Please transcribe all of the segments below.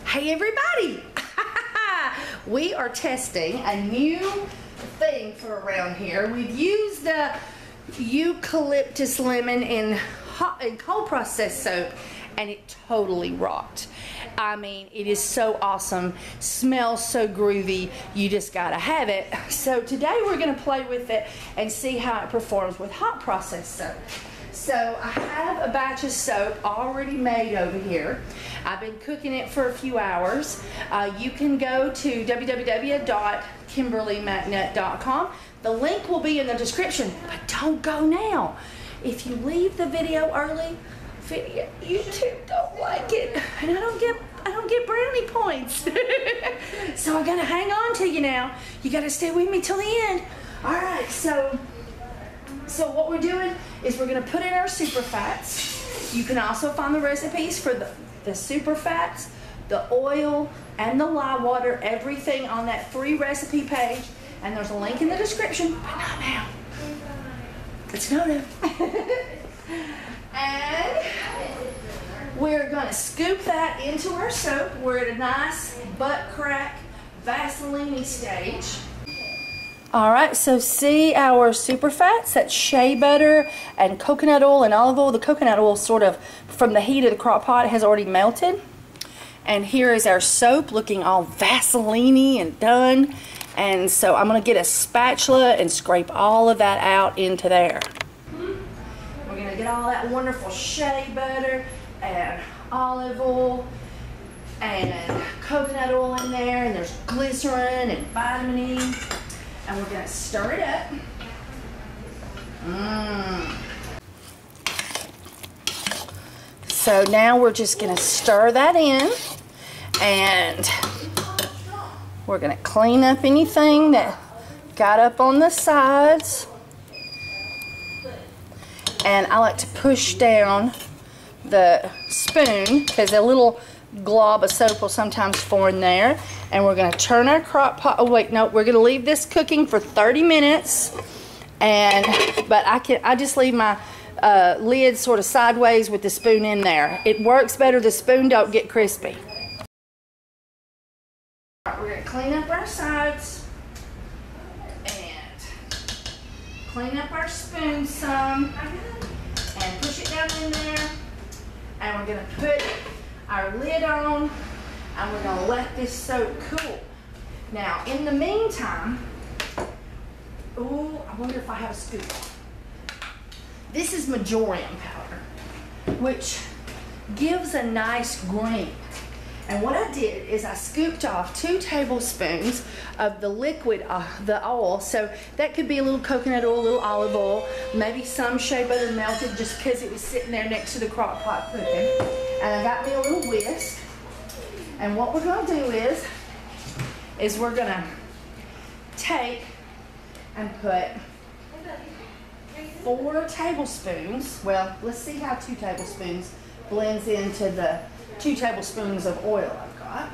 Hey everybody! We are testing a new thing for around here. We've used the Eucalyptus Lemon in cold processed soap and it totally rocked. I mean, it is so awesome, smells so groovy, you just gotta have it. So today we're gonna play with it and see how it performs with hot processed soap. So I have a batch of soap already made over here. I've been cooking it for a few hours. You can go to www.kimberlymcnutt.com. The link will be in the description, but don't go now. If you leave the video early, YouTube don't like it, and I don't get brownie points. So I'm gonna hang on to you now. You gotta stay with me till the end. All right, so what we're doing is we're gonna put in our super fats. You can also find the recipes for the super fats, the oil, and the lye water, everything on that free recipe page. And there's a link in the description, but not now. It's no no. And we're gonna scoop that into our soap. We're at a nice butt crack Vaseline stage. All right, so see our super fats, that's shea butter and coconut oil and olive oil. The coconut oil sort of, from the heat of the crock pot, has already melted. And here is our soap looking all Vaseline-y and done. And so I'm gonna get a spatula and scrape all of that out into there. We're gonna get all that wonderful shea butter and olive oil and coconut oil in there, and there's glycerin and vitamin E. And we're going to stir it up. So now we're just going to stir that in, and we're going to clean up anything that got up on the sides. And I like to push down the spoon because a little glob of soap will sometimes form there. And we're going to turn our crock pot. Oh wait, no, we're going to leave this cooking for 30 minutes. But I just leave my lid sort of sideways with the spoon in there. It works better. The spoon don't get crispy. All right, we're going to clean up our sides and clean up our spoon some and push it down in there. And we're going to put our lid on, and we're going to let this soap cool. Now, in the meantime, ooh, I wonder if I have a scoop. This is Majorium powder, which gives a nice green. And what I did is I scooped off 2 tablespoons of the liquid, the oil. So that could be a little coconut oil, a little olive oil, maybe some shea butter melted just because it was sitting there next to the crock pot cooking. And I got me a little whisk. And what we're going to do is we're going to take and put 4 tablespoons. Well, let's see how 2 tablespoons blends into the 2 tablespoons of oil I've got.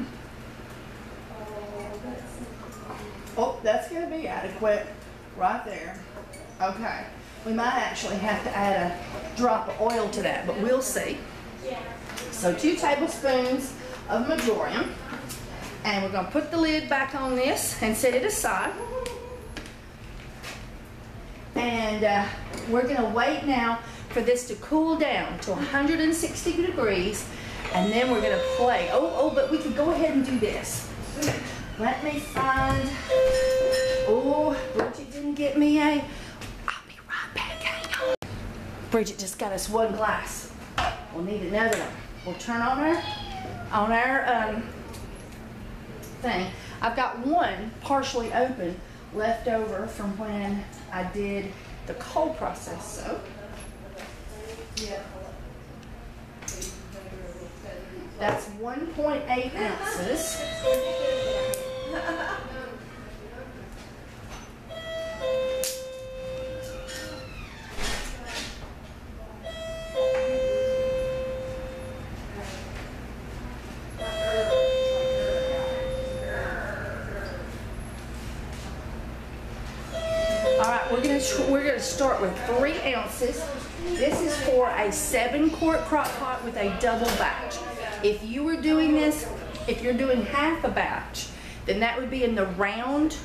Oh, that's going to be adequate right there. Okay. We might actually have to add a drop of oil to that, but we'll see. So 2 tablespoons of Majorium. And we're going to put the lid back on this and set it aside. And we're going to wait now for this to cool down to 160 degrees. And then we're going to play. Oh, but we could go ahead and do this. Let me find. Oh, Bridget didn't get me a. I'll be right back. Hang on. Bridget just got us 1 glass. We'll need another one. We'll turn on our thing. I've got 1 partially open left over from when I did the cold processed soap. That's 1.8 ounces. All right, we're gonna start with 3 ounces. This is for a 7-quart crock pot with a double batch. If you were doing this If you're doing half a batch, then that would be in the round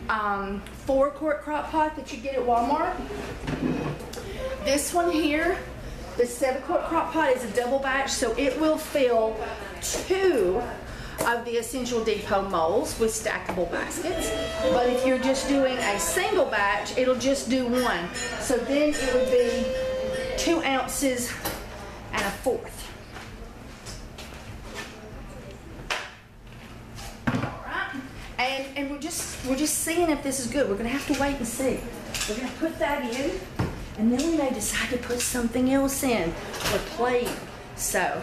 4-quart crock pot that you get at Walmart. This one here, the 7-quart crock pot, is a double batch, so it will fill 2 of the Essential Depot molds with stackable baskets. But if you're just doing a single batch, it'll just do 1. So then it would be 2 ounces and 1/4. And we're just seeing if this is good. We're gonna have to wait and see. We're gonna put that in, and then we may decide to put something else in or plate. So,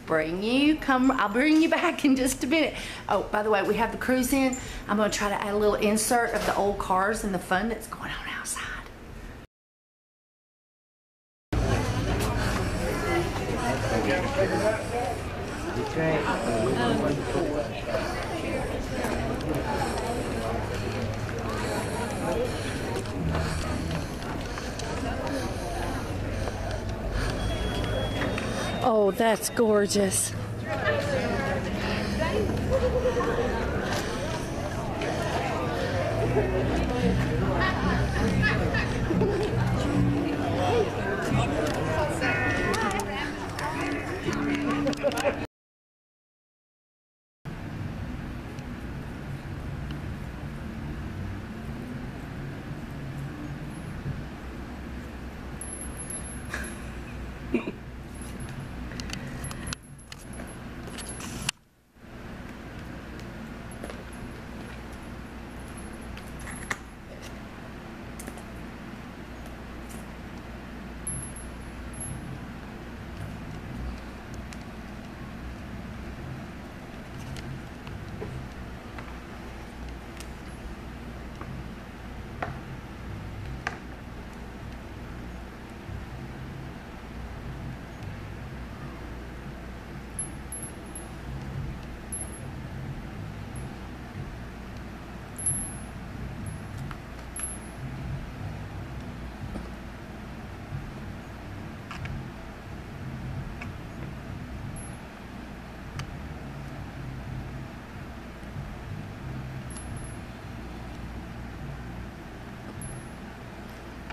I'll bring you back in just a minute. Oh, by the way, we have the cruise in. I'm gonna try to add a little insert of the old cars and the fun that's going on outside. Oh, that's gorgeous.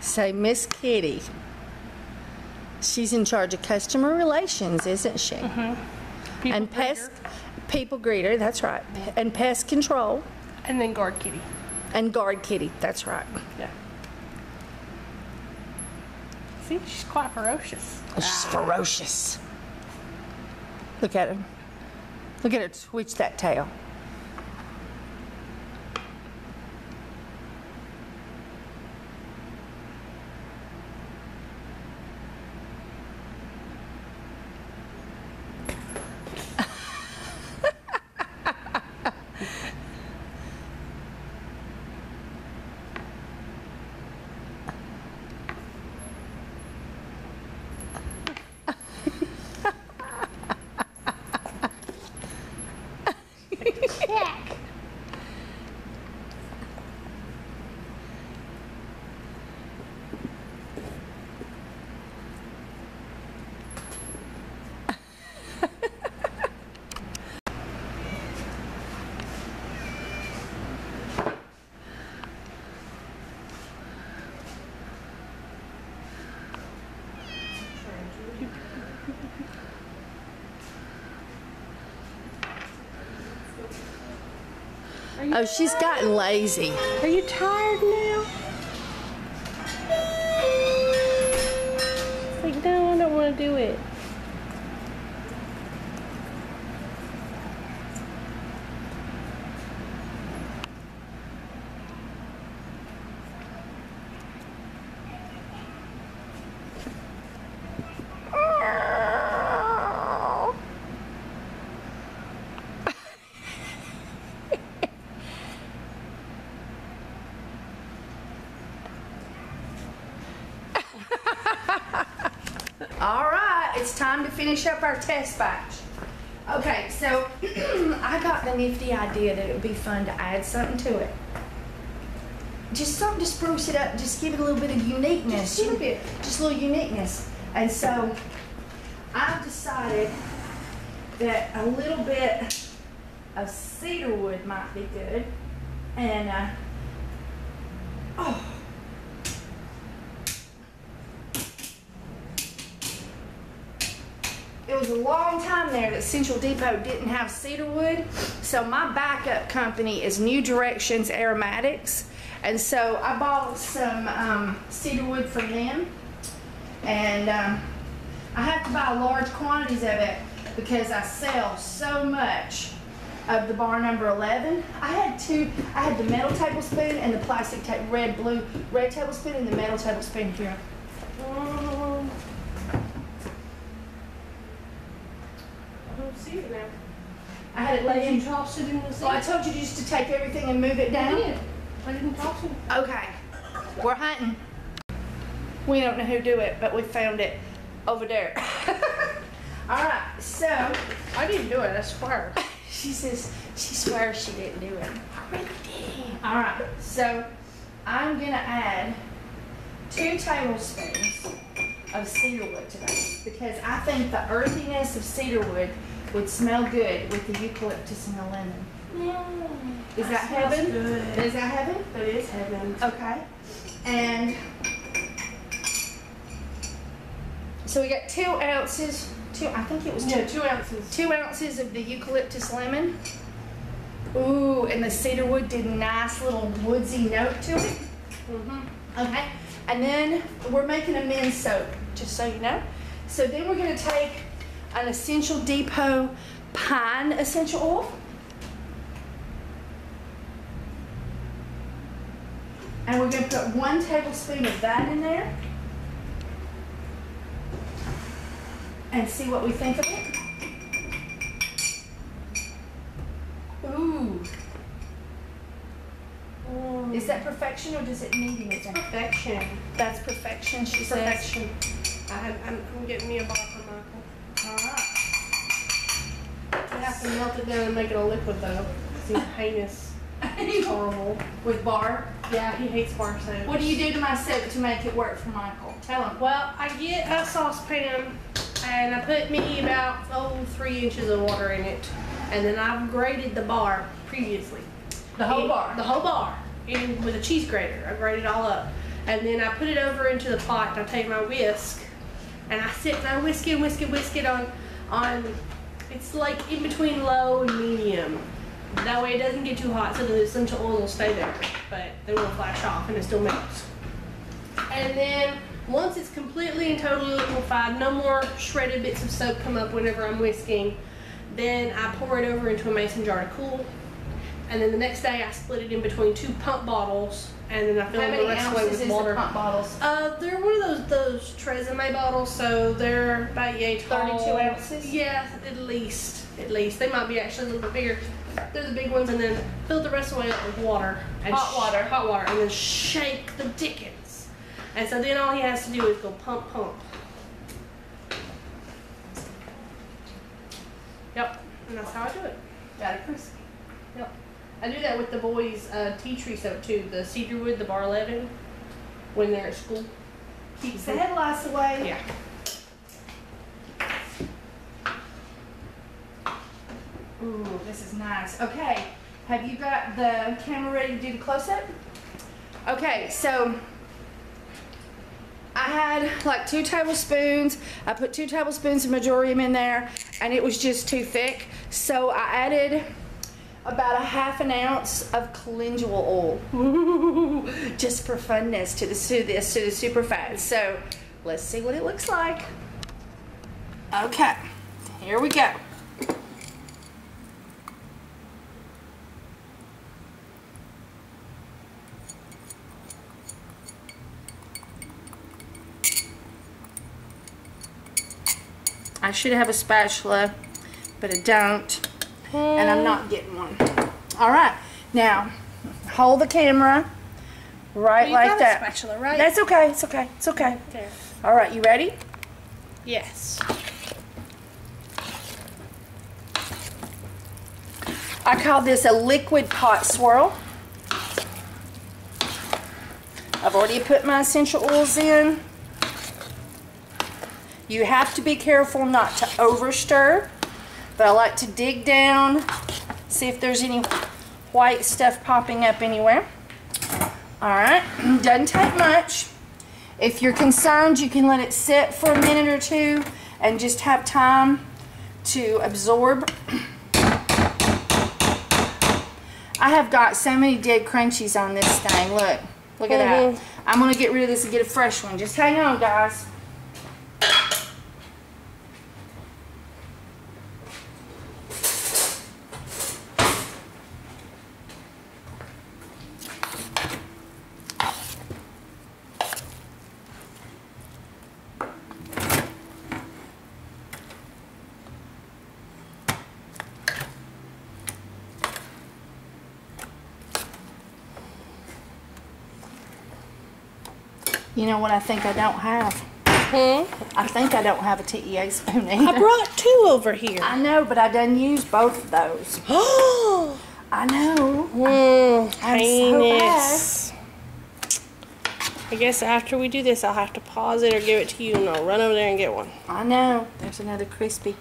Say, Miss Kitty. She's in charge of customer relations, isn't she? Mm-hmm. And people greeter, that's right. And pest control. And then guard kitty. And guard kitty, that's right. Yeah. See, she's quite ferocious. She's ferocious. Look at her. Look at her twitch that tail. Oh, she's gotten lazy. Are you tired now? It's like, no, I don't want to do it. All right, it's time to finish up our test batch. Okay, so I got the nifty idea that it would be fun to add something to it. Just something to spruce it up, just give it a little bit of uniqueness. Just a little uniqueness. And so I've decided that a little bit of cedarwood might be good. And, oh. It was a long time there that Central Depot didn't have cedarwood, so my backup company is New Directions Aromatics, and so I bought some cedarwood from them, and I have to buy large quantities of it because I sell so much of the bar number 11. I had the metal tablespoon and the plastic red tablespoon and the metal tablespoon here. I don't see it now. I had it laying. Did you toss it in the sink? Well, I told you just to take everything and move it down. I did. I didn't toss it. Okay, we're hunting. We don't know who do it, but we found it over there. All right, so I didn't do it. I swear. she says she swears she didn't do it. I really did. All right, so I'm gonna add 2 tablespoons of cedarwood today because I think the earthiness of cedarwood would smell good with the eucalyptus and the lemon. Is that heaven? Good. Is that heaven? That is heaven. Okay. And so we got 2 ounces. I think it was 2. Yeah, 2 ounces. 2 ounces of the eucalyptus lemon. Ooh, and the cedarwood did a nice little woodsy note to it. Okay. And then we're making a men's soap, just so you know. So then we're going to take an Essential Depot pine essential oil. And we're going to put 1 tablespoon of that in there. And see what we think of it. Ooh. Is that perfection or does it need anything? Perfection. That's perfection, she says. Perfection. I'm getting me a bottle for Michael. Alright. I have to melt it down and make it a liquid though. Seems heinous. Horrible. With bar? Yeah, he hates bar soap. What do you do to my soap to make it work for Michael? Tell him. Well, I get a saucepan and I put me about 3 inches of water in it, and then I've grated the bar previously. The whole bar? The whole bar. And with a cheese grater, I grate it all up. And then I put it over into the pot, and I take my whisk, and I sit and I whisk it on, it's like in between low and medium. That way it doesn't get too hot, so the essential oil will stay there, but they won't flash off and it still melts. And then once it's completely and totally liquefied, no more shredded bits of soap come up whenever I'm whisking, then I pour it over into a mason jar to cool. And then the next day I split it in between 2 pump bottles, and then I fill the rest away with water. Pump bottles? They're one of those Tresemme bottles, so they're about 32 ounces? Yeah, at least. They might be actually a little bit bigger. They're the big ones, and then fill the rest away up with water. And hot water, and then shake the dickens. And so then all he has to do is go pump. Yep, and that's how I do it. Got it crispy. Yep. I do that with the boys' tea tree soap too, the cedarwood, the bar 11, when they're at school. Keeps the head lice away. Yeah. Ooh, this is nice. Okay, have you got the camera ready to do the close-up? Okay, so I had like 2 tablespoons. I put 2 tablespoons of marjoram in there, and it was just too thick. So I added about a ½ ounce of calendula oil. Ooh, just for funness to the super fat. So let's see what it looks like. Okay, here we go. I should have a spatula, but I don't, and I'm not getting one. All right, now hold the camera right like that. A spatula, right? That's okay. It's okay. It's okay. Okay. All right, you ready? Yes. I call this a liquid pot swirl. I've already put my essential oils in. You have to be careful not to over stir, but I like to dig down See if there's any white stuff popping up anywhere. All right, doesn't take much. If you're concerned, you can let it sit for a minute or two and just have time to absorb. I have got so many dead crunchies on this thing. Look at that. I'm gonna get rid of this and get a fresh one. Just hang on, guys. You know what I think I don't have? I think I don't have a TEA spoon either. I brought 2 over here. I know, but I done used both of those. Oh, I know. heinous. I guess after we do this, I'll have to pause it or give it to you, and I'll run over there and get one. I know. There's another crispy.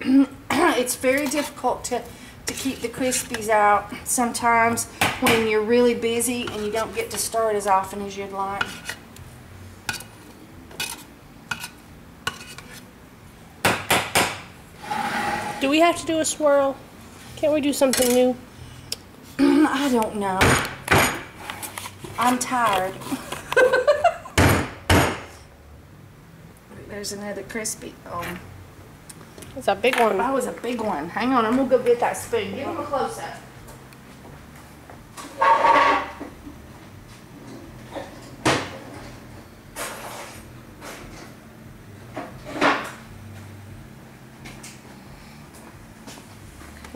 It's very difficult to keep the crispies out sometimes when you're really busy and you don't get to stir it as often as you'd like. Do we have to do a swirl? Can't we do something new? I don't know. I'm tired. There's another crispy. Oh, It's a big one. that was a big one. Hang on, I'm gonna go get that spoon. Give him a close up.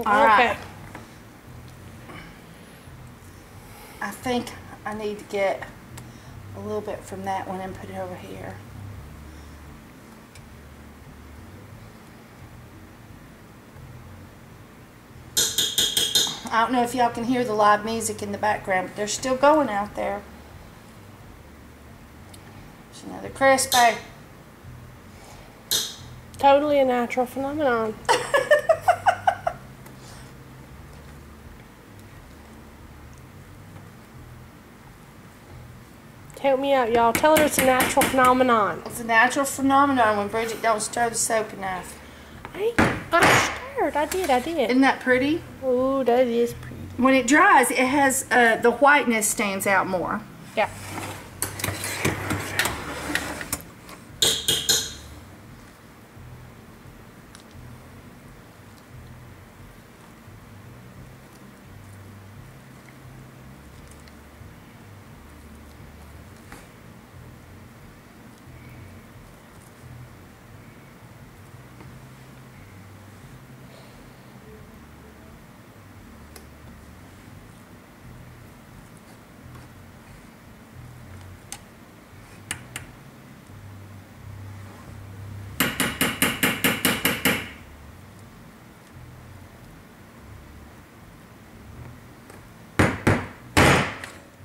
All right. I think I need to get a little bit from that one and put it over here. I don't know if y'all can hear the live music in the background, but they're still going out there. There's another crispy. Totally a natural phenomenon. Help me out, y'all. Tell her it's a natural phenomenon. It's a natural phenomenon when Bridget don't stir the soap enough. I stirred. I did. Isn't that pretty? Oh, that is pretty. When it dries, it has the whiteness stands out more. Yeah.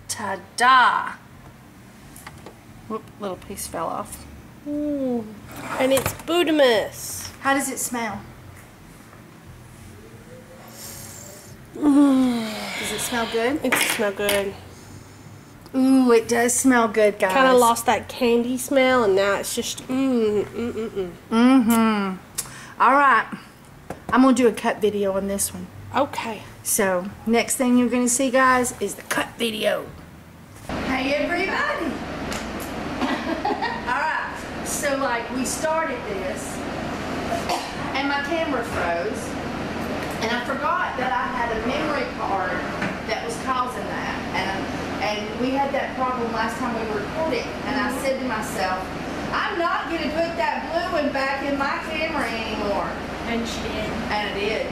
Ta-da! Whoop, little piece fell off. Ooh. And it's Budamus. How does it smell? Does it smell good? It smells good. Ooh, it does smell good, guys. Kind of lost that candy smell, and now it's just Mm-hmm. All right. I'm going to do a cut video on this one. Okay. So, next thing you're going to see, guys, is the cut video. Hey, everybody. All right. So, like, we started this, and my camera froze, and I forgot that I had a memory card that was causing that. And we had that problem last time we were recording, and I said to myself, I'm not going to put that blue one back in my camera anymore. And she did. And I did.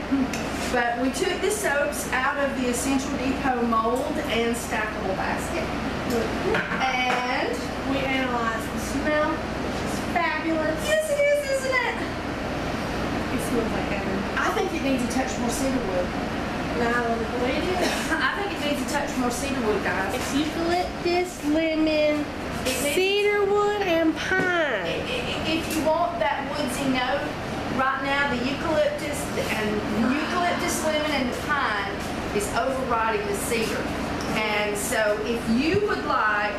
But we took the soaps out of the Essential Depot mold and stackable basket. And We analyzed the smell. It's fabulous. yes, it is, isn't it? It smells like heaven. I think it needs a touch more cedarwood. Now, what it is? I think it needs a touch more cedarwood, guys. It's eucalyptus, lemon, cedarwood, and pine. If you want that woodsy note, right now the eucalyptus lemon and the pine is overriding the cedar. And so if you would like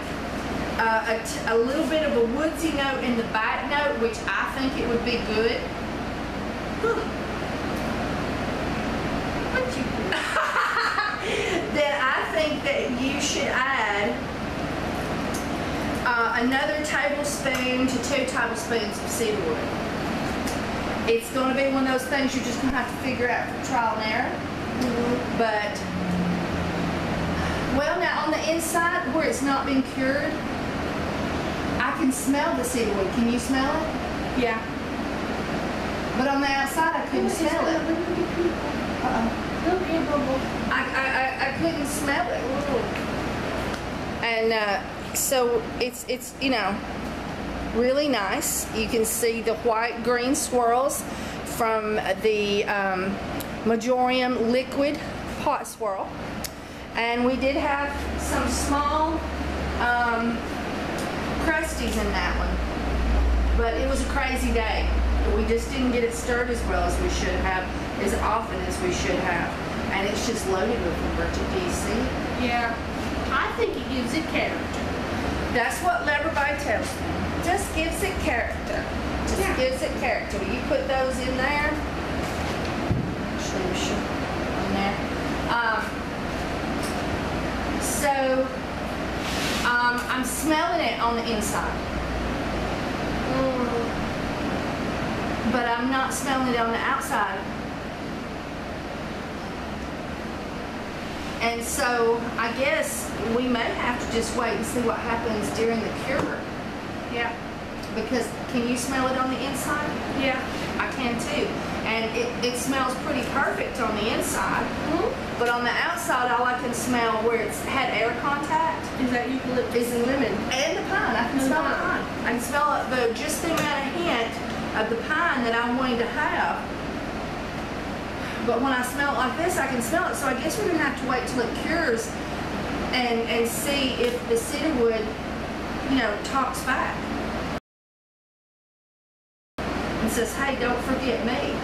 a little bit of a woodsy note in the back note, which I think it would be good. What you then I think that you should add another tablespoon to 2 tablespoons of cedar wood. It's going to be one of those things you're just going to have to figure out for trial and error. But, well, now on the inside where it's not been cured, I can smell the cedar wood. Can you smell it? Yeah. But on the outside, I couldn't smell it. I couldn't smell it. And so it's you know, really nice. You can see the white-green swirls from the Majorium liquid pot swirl. And we did have some small crusties in that one. But it was a crazy day. We just didn't get it stirred as well as we should have, as often as we should have. And it's just loaded with virgin. Do you see? Yeah. I think it gives it character. That's what everybody tells me. Just gives it character. Just gives it character. You put those in there. Sure. In there. So, I'm smelling it on the inside. But I'm not smelling it on the outside. And so I guess we may have to just wait and see what happens during the cure. Yeah. Because can you smell it on the inside? Yeah. I can too. And it smells pretty perfect on the inside. But on the outside, all I can smell where it's had air contact is that eucalyptus lemon. And the pine. I can smell the pine. I can smell it, just the amount of hint of the pine that I'm wanting to have. But when I smell it like this, I can smell it. So I guess we're going to have to wait till it cures and see if the cedar wood, you know, talks back. And says, hey, don't forget me.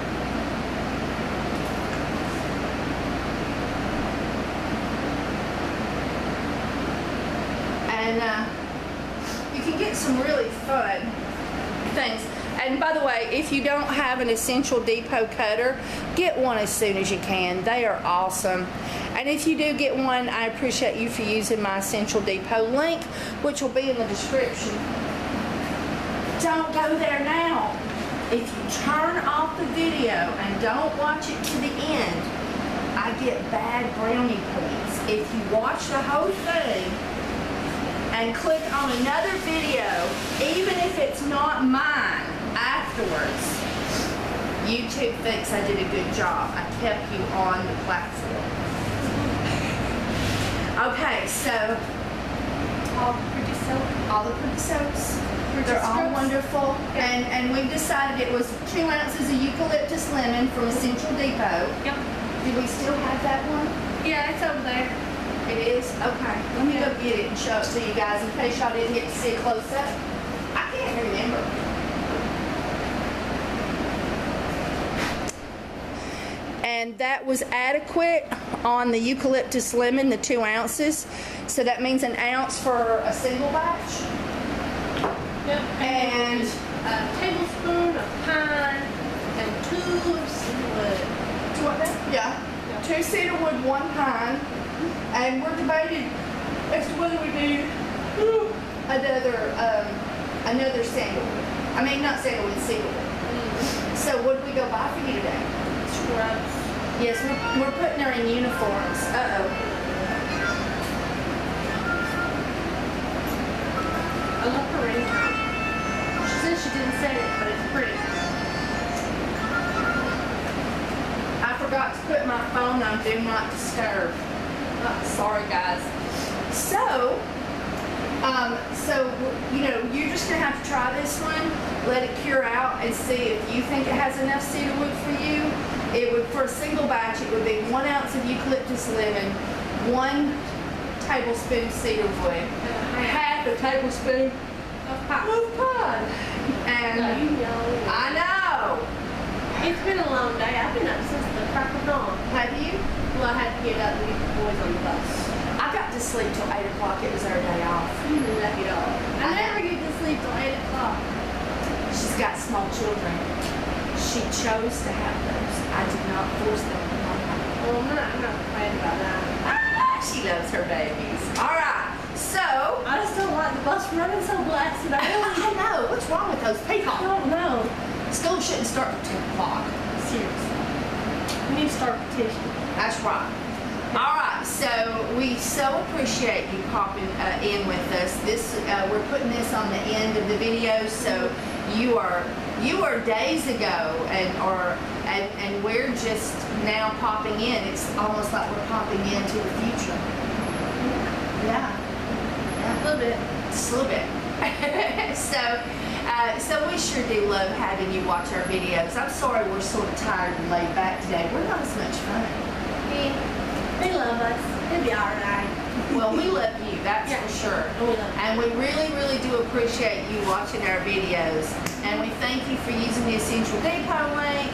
And you can get some really fun things. And by the way, if you don't have an Essential Depot cutter, get one as soon as you can. They are awesome. And if you do get one, I appreciate you for using my Essential Depot link, which will be in the description. Don't go there now. If you turn off the video and don't watch it to the end, I get bad brownie points. If you watch the whole thing and click on another video, even if it's not mine, afterwards, YouTube thinks I did a good job. I kept you on the platform. Okay, so all the pretty soaps. They're all wonderful. And we've decided it was 2 ounces of Eucalyptus Lemon from Essential Depot. Yep. Do we still have that one? Yeah, it's over there. It is? Okay. Let me go get it and show it to you guys in case y'all didn't get to see it close up. I can't remember. And that was adequate on the Eucalyptus Lemon, the 2 ounces. So that means 1 ounce for a single batch. Yep. And a tablespoon of pine and 2 of cedar wood. 2 what now? Yeah. 2 cedar wood, 1 pine. And we're debating as to whether we need another sandalwood. I mean, not sandalwood, cedarwood. So what did we go buy for you today? Scrubs. Yes, we're putting her in uniforms. Uh-oh. I love her ringtone. She says she didn't say it, but it's pretty. I forgot to put my phone on Do Not Disturb. Sorry, guys. So, you know, you're just going to have to try this one, let it cure out, and see if you think it has enough cedar wood for you. It would, for a single batch, it would be 1 ounce of Eucalyptus Lemon, 1 tablespoon cedar wood, half a tablespoon of pine. And I know. It's been a long day. I've been up since the crack of dawn. Have you? I had to get up and get the boys on the bus. I got to sleep till 8 o'clock. It was our day off. You lucky dog. I never get to sleep till 8 o'clock. She's got small children. She chose to have those. I did not force them upon her. Well, I'm not complaining about that. She loves her babies. All right. So, I just don't like the bus running so blasted. I know. What's wrong with those people? I don't know. School shouldn't start at 10 o'clock. Seriously. We need to start a petition. That's right. All right, so we so appreciate you popping in with us. We're putting this on the end of the video, so you are days ago, and we're just now popping in. It's almost like we're popping into the future. Yeah, A little bit. just a little bit. So we sure do love having you watch our videos. I'm sorry we're sort of tired and laid back today. We're not as much fun. They love us. It'll be alright. Well, we love you, that's Yeah. for sure. We love you. And we really, really do appreciate you watching our videos. And we thank you for using the Essential Depot link.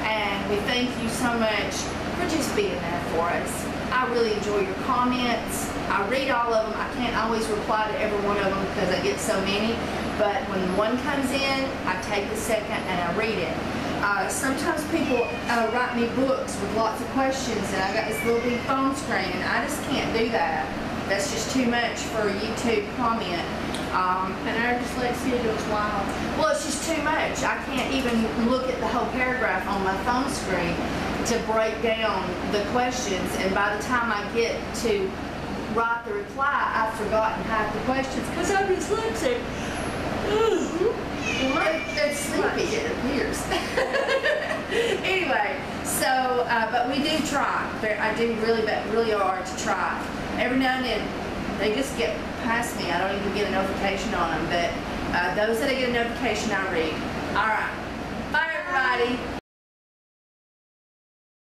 And we thank you so much for just being there for us. I really enjoy your comments. I read all of them. I can't always reply to every one of them because I get so many. But when one comes in, I take a second and I read it. Sometimes people write me books with lots of questions, and I got this little big phone screen, and I just can't do that. That's just too much for a YouTube comment. And our dyslexia goes wild. Well, it's just too much. I can't even look at the whole paragraph on my phone screen to break down the questions, and by the time I get to write the reply, I've forgotten half the questions because I'm dyslexic. It's sleepy, it appears. Anyway, so, but we do try. I do really hard to try. Every now and then, they just get past me. I don't even get a notification on them, but those that I get a notification, I read. All right.